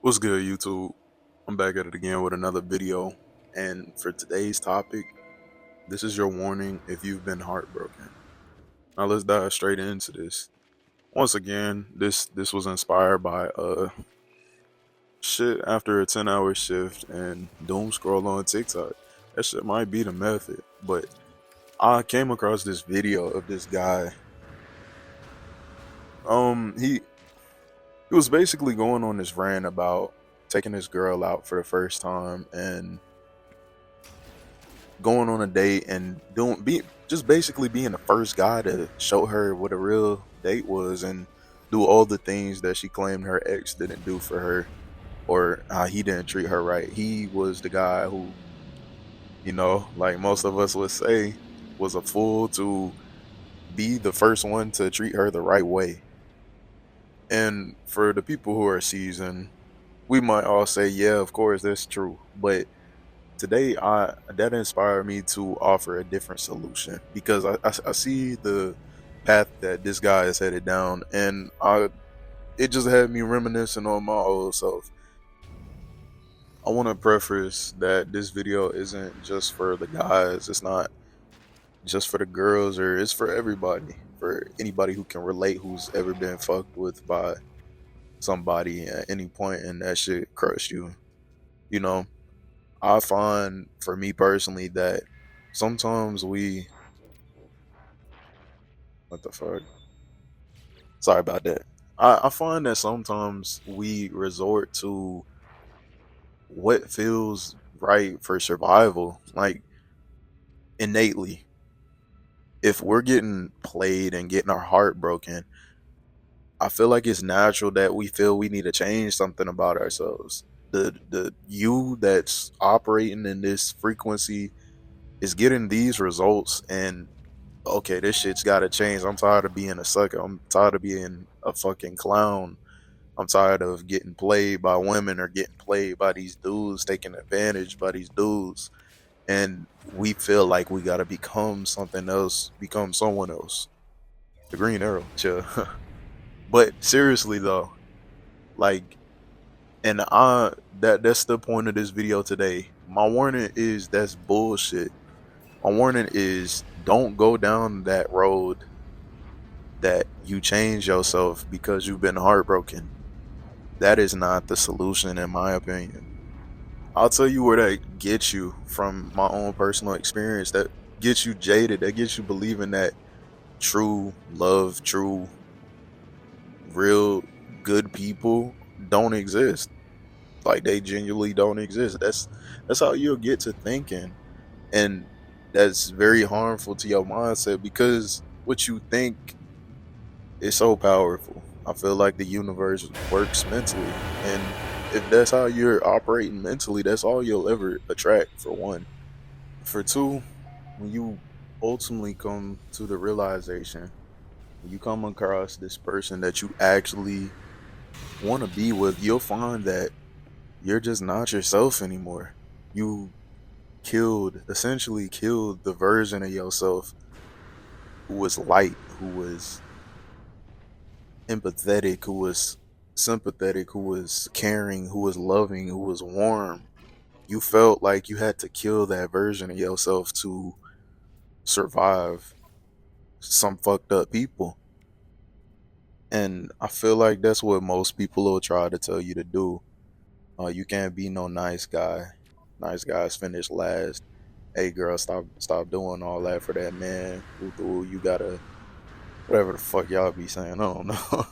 What's good, YouTube? I'm back at it again with another video. And for today's topic, this is your warning if you've been heartbroken. Now let's dive straight into this. Once again, this was inspired by shit after a 10-hour shift and doom scroll on TikTok. That shit might be the method, but I came across this video of this guy. He was basically going on this rant about taking this girl out for the first time and going on a date and just basically being the first guy to show her what a real date was and do all the things that she claimed her ex didn't do for her, or how he didn't treat her right. He was the guy who, like most of us would say, was a fool to be the first one to treat her the right way. And for the people who are seasoned, we might all say, yeah, of course, that's true. But today, that inspired me to offer a different solution because I see the path that this guy is headed down, and it just had me reminiscing on my old self. I want to preface that this video isn't just for the guys. It's not just for the girls, or it's for everybody, for anybody who can relate, who's ever been fucked with by somebody at any point and that shit crushed you. You know, I find for me personally that sometimes what the fuck? Sorry about that. I find that sometimes we resort to what feels right for survival, like innately. If we're getting played and getting our heart broken, I feel like it's natural that we feel we need to change something about ourselves. The you that's operating in this frequency is getting these results, and okay, this shit's gotta change. I'm tired of being a sucker. I'm tired of being a fucking clown. I'm tired of getting played by women or getting played by these dudes, taking advantage by these dudes. And we feel like we gotta become something else, become someone else. The Green Arrow, chill. But seriously though, like, and that's the point of this video today. My warning is that's bullshit. My warning is don't go down that road that you change yourself because you've been heartbroken. That is not the solution, in my opinion. I'll tell you where that gets you from my own personal experience. That gets you jaded. That gets you believing that true love, true, real, good people don't exist. Like, they genuinely don't exist. That's how you'll get to thinking, and that's very harmful to your mindset because what you think is so powerful. I feel like the universe works mentally, and if that's how you're operating mentally, that's all you'll ever attract, for one. For two, when you ultimately come to the realization, when you come across this person that you actually want to be with, you'll find that you're just not yourself anymore. You essentially killed the version of yourself who was light, who was empathetic, who was sympathetic, who was caring, who was loving, who was warm. You felt like you had to kill that version of yourself to survive some fucked up people. And I feel like that's what most people will try to tell you to do. You can't be no nice guy. Nice guys finish last. Hey girl, stop doing all that for that man. Ooh, you gotta, whatever the fuck y'all be saying. I don't know.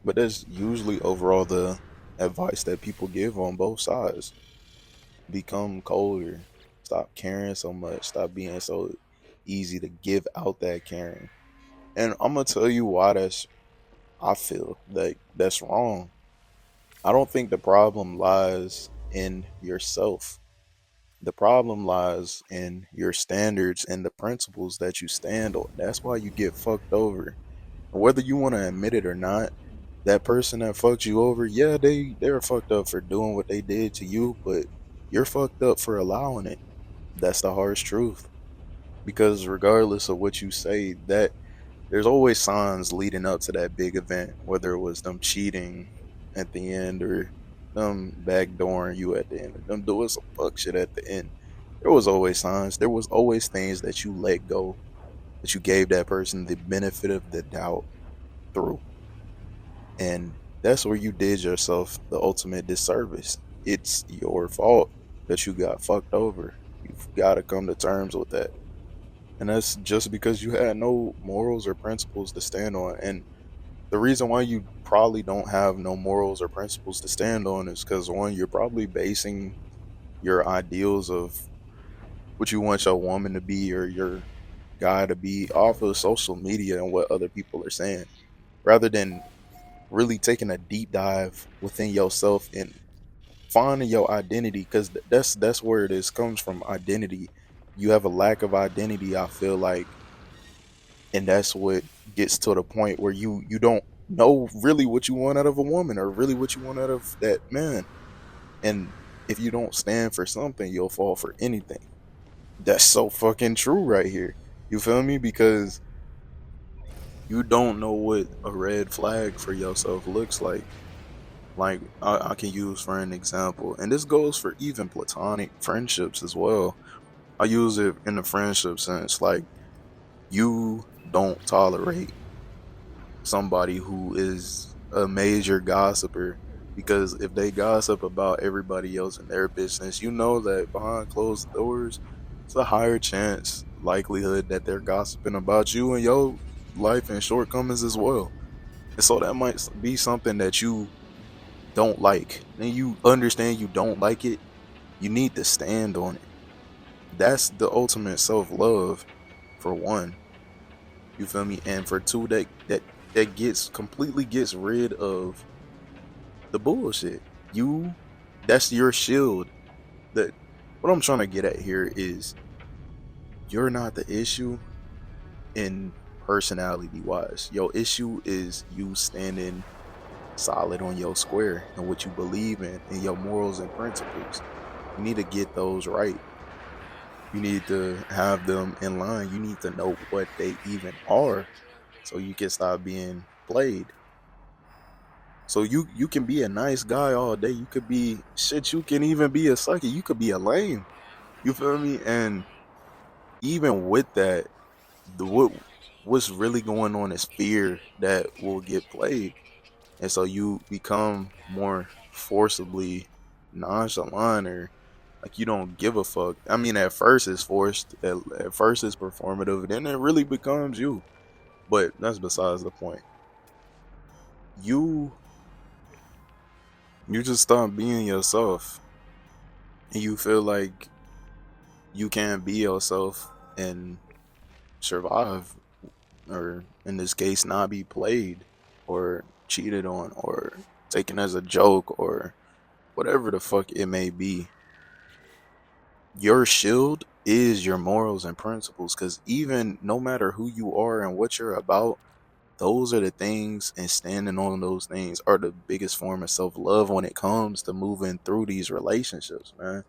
But that's usually overall the advice that people give on both sides. Become colder. Stop caring so much. Stop being so easy to give out that caring. And I'm gonna tell you why I feel like that's wrong. I don't think the problem lies in yourself. The problem lies in your standards and the principles that you stand on. That's why you get fucked over. Whether you want to admit it or not, that person that fucked you over, yeah, they're fucked up for doing what they did to you, but you're fucked up for allowing it. That's the harsh truth. Because regardless of what you say, that there's always signs leading up to that big event, whether it was them cheating at the end or them backdooring you at the end, them doing some fuck shit at the end. There was always signs. There was always things that you let go, that you gave that person the benefit of the doubt through. And that's where you did yourself the ultimate disservice. It's your fault that you got fucked over. You've got to come to terms with that. And that's just because you had no morals or principles to stand on. And the reason why you probably don't have no morals or principles to stand on is because, one, you're probably basing your ideals of what you want your woman to be or your guy to be off of social media and what other people are saying, rather than really taking a deep dive within yourself and finding your identity. Because that's where it is, comes from, identity. You have a lack of identity, I feel like, and that's what gets to the point where you don't know really what you want out of a woman or really what you want out of that man. And if you don't stand for something, you'll fall for anything. That's so fucking true right here. You feel me? Because you don't know what a red flag for yourself looks like. Like, I can use for an example, and this goes for even platonic friendships as well. I use it in the friendship sense. Like, you don't tolerate somebody who is a major gossiper, because if they gossip about everybody else in their business, you know that behind closed doors, it's a higher chance, likelihood that they're gossiping about you and your life and shortcomings as well. And so that might be something that you don't like, and you understand you don't like it. You need to stand on it. That's the ultimate self-love, for one. You feel me? And for two, that gets completely gets rid of the bullshit. You That's your shield. That What I'm trying to get at here is, you're not the issue in personality wise. Your issue is you standing solid on your square and what you believe in and your morals and principles. You need to get those right. You need to have them in line. You need to know what they even are so you can stop being played. So you can be a nice guy all day. You could be shit. You can even be a sucker. You could be a lame. You feel me? And even with that, what's really going on is fear that will get played, and so you become more forcibly nonchalant, or like you don't give a fuck. I mean, at first it's forced. At first it's performative. Then it really becomes you. But that's besides the point. You you just stop being yourself, and you feel like you can't be yourself and survive, or in this case, not be played or cheated on or taken as a joke or whatever the fuck it may be. Your shield is your morals and principles, because even no matter who you are and what you're about, those are the things, and standing on those things are the biggest form of self-love when it comes to moving through these relationships, man.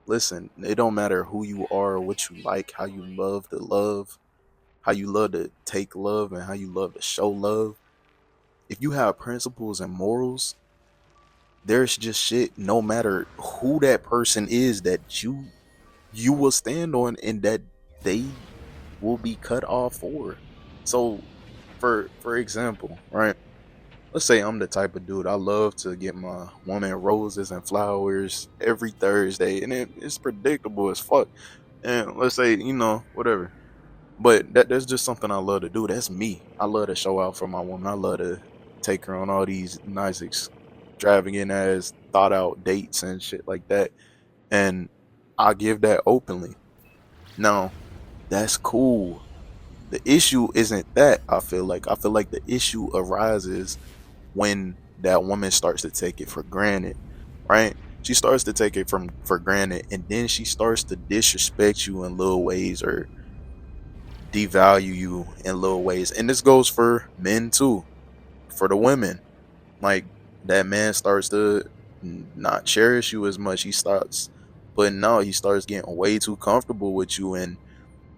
Listen, it don't matter who you are, what you like, how you love, how you love to take love, and how you love to show love. If you have principles and morals, there's just shit, no matter who that person is, that you will stand on, and that they will be cut off for. So, for example, right? Let's say I'm the type of dude, I love to get my woman roses and flowers every Thursday, and it's predictable as fuck. And let's say, whatever. But that's just something I love to do. That's me. I love to show out for my woman. I love to take her on all these nice, extravagant ass, thought out dates and shit like that. And I give that openly. Now, that's cool. The issue isn't that. I feel like the issue arises when that woman starts to take it for granted, right? She starts to take it for granted, and then she starts to disrespect you in little ways, or devalue you in little ways. And this goes for men too, for the women. Like, that man starts to not cherish you as much. He starts getting way too comfortable with you and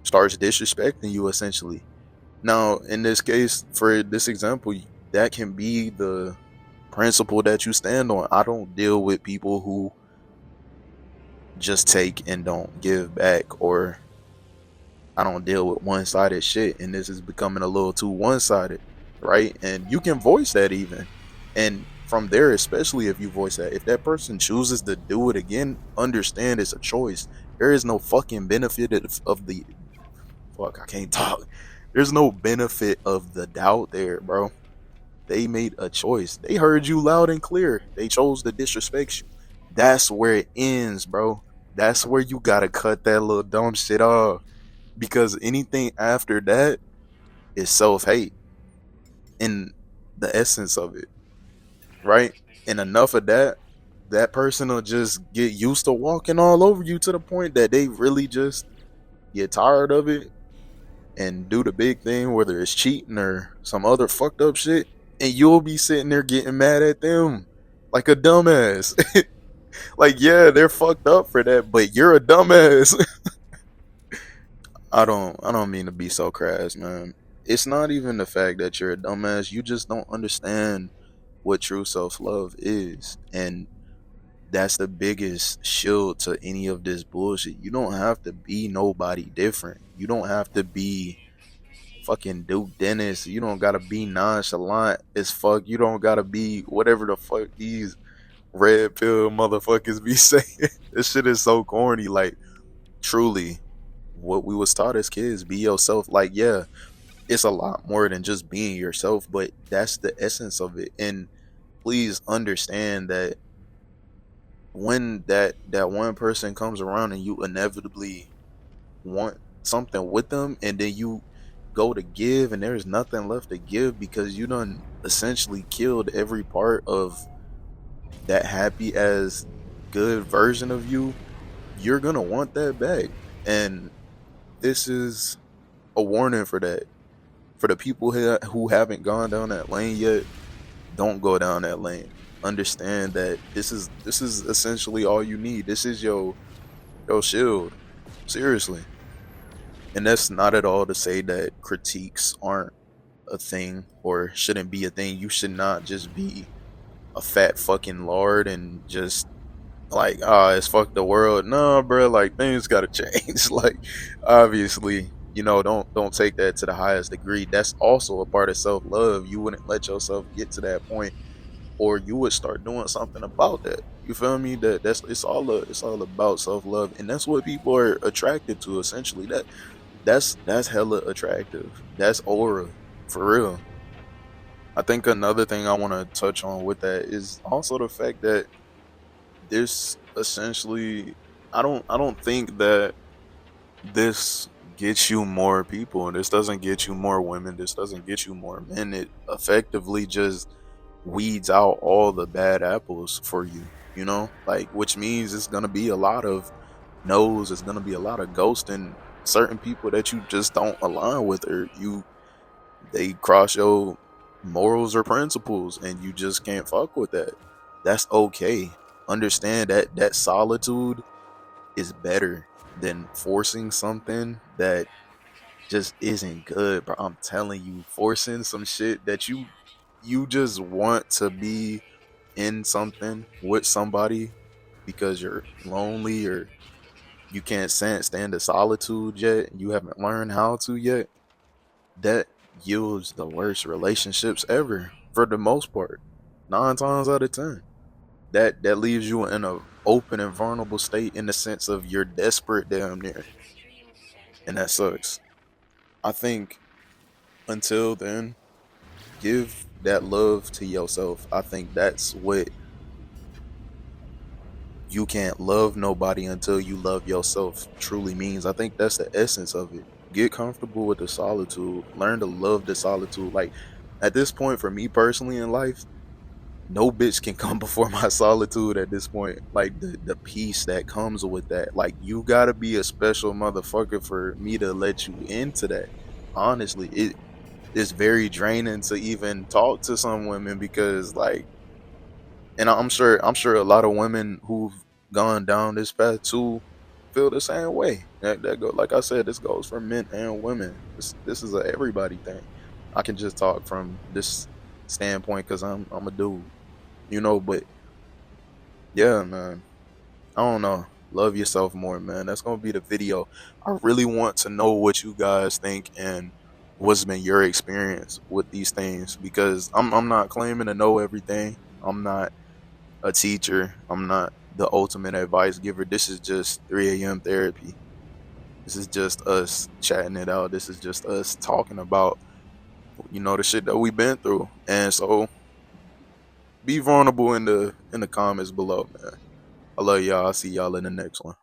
starts disrespecting you, essentially. Now, in this case, for this example, that can be the principle that you stand on. I don't deal with people who just take and don't give back, or I don't deal with one sided shit. And this is becoming a little too one sided, right? And you can voice that even. And from there, especially if you voice that, if that person chooses to do it again, understand it's a choice. There is no fucking benefit of the fuck, I can't talk. There's no benefit of the doubt there, bro. They made a choice. They heard you loud and clear. They chose to disrespect you. That's where it ends, bro. That's where you gotta cut that little dumb shit off. Because anything after that is self hate in the essence of it, right? And enough of that, that person will just get used to walking all over you to the point that they really just get tired of it and do the big thing, whether it's cheating or some other fucked up shit, and you'll be sitting there getting mad at them like a dumbass. Like, yeah, they're fucked up for that, but you're a dumbass. I don't mean to be so crass, man. It's not even the fact that you're a dumbass. You just don't understand what true self love is. And that's the biggest shield to any of this bullshit. You don't have to be nobody different. You don't have to be fucking Duke Dennis. You don't gotta be nonchalant as fuck. You don't gotta be whatever the fuck these red pill motherfuckers be saying. This shit is so corny. Like, truly, what we was taught as kids, be yourself. Like, yeah, it's a lot more than just being yourself, but that's the essence of it. And please understand that when that one person comes around and you inevitably want something with them, and then you go to give and there's nothing left to give because you done essentially killed every part of that happy as good version of you, you're gonna want that back. And this is a warning for that. For the people who haven't gone down that lane yet, don't go down that lane. Understand that this is essentially all you need. This is your shield. Seriously. And that's not at all to say that critiques aren't a thing or shouldn't be a thing. You should not just be a fat fucking lord and just like, it's fuck the world. No, bro, like things gotta change. Like, obviously, don't take that to the highest degree. That's also a part of self love. You wouldn't let yourself get to that point, or you would start doing something about that. You feel me? It's all about self love, and that's what people are attracted to. Essentially, that's hella attractive. That's aura, for real. I think another thing I want to touch on with that is also the fact that this essentially, I don't think that this gets you more people. This doesn't get you more women. This doesn't get you more men. It effectively just weeds out all the bad apples for you. Like, which means it's gonna be a lot of no's. It's gonna be a lot of ghosting certain people that you just don't align with, or they cross your morals or principles, and you just can't fuck with that. That's okay. Understand that solitude is better than forcing something that just isn't good, bro. I'm telling you, forcing some shit that you just want to be in something with somebody because you're lonely, or you can't stand the solitude yet, you haven't learned how to yet, that yields the worst relationships ever for the most part. 9 times out of 10. That leaves you in a open and vulnerable state, in the sense of you're desperate damn near. And that sucks. I think until then, give that love to yourself. I think that's what, you can't love nobody until you love yourself truly means. I think that's the essence of it. Get comfortable with the solitude. Learn to love the solitude. Like, at this point, for me personally in life, no bitch can come before my solitude at this point. Like, the peace that comes with that. Like, you gotta be a special motherfucker for me to let you into that. Honestly, it is very draining to even talk to some women, because like, and I'm sure a lot of women who've gone down this path too feel the same way. That go, like I said, this goes for men and women. This is a everybody thing. I can just talk from this standpoint because I'm a dude. But yeah, man. I don't know. Love yourself more, man. That's gonna be the video. I really want to know what you guys think and what's been your experience with these things because I'm not claiming to know everything. I'm not a teacher. I'm not the ultimate advice giver. This is just 3 a.m. therapy. This is just us chatting it out. This is just us talking about the shit that we've been through. And so be vulnerable in the comments below, man. I love y'all. I'll see y'all in the next one.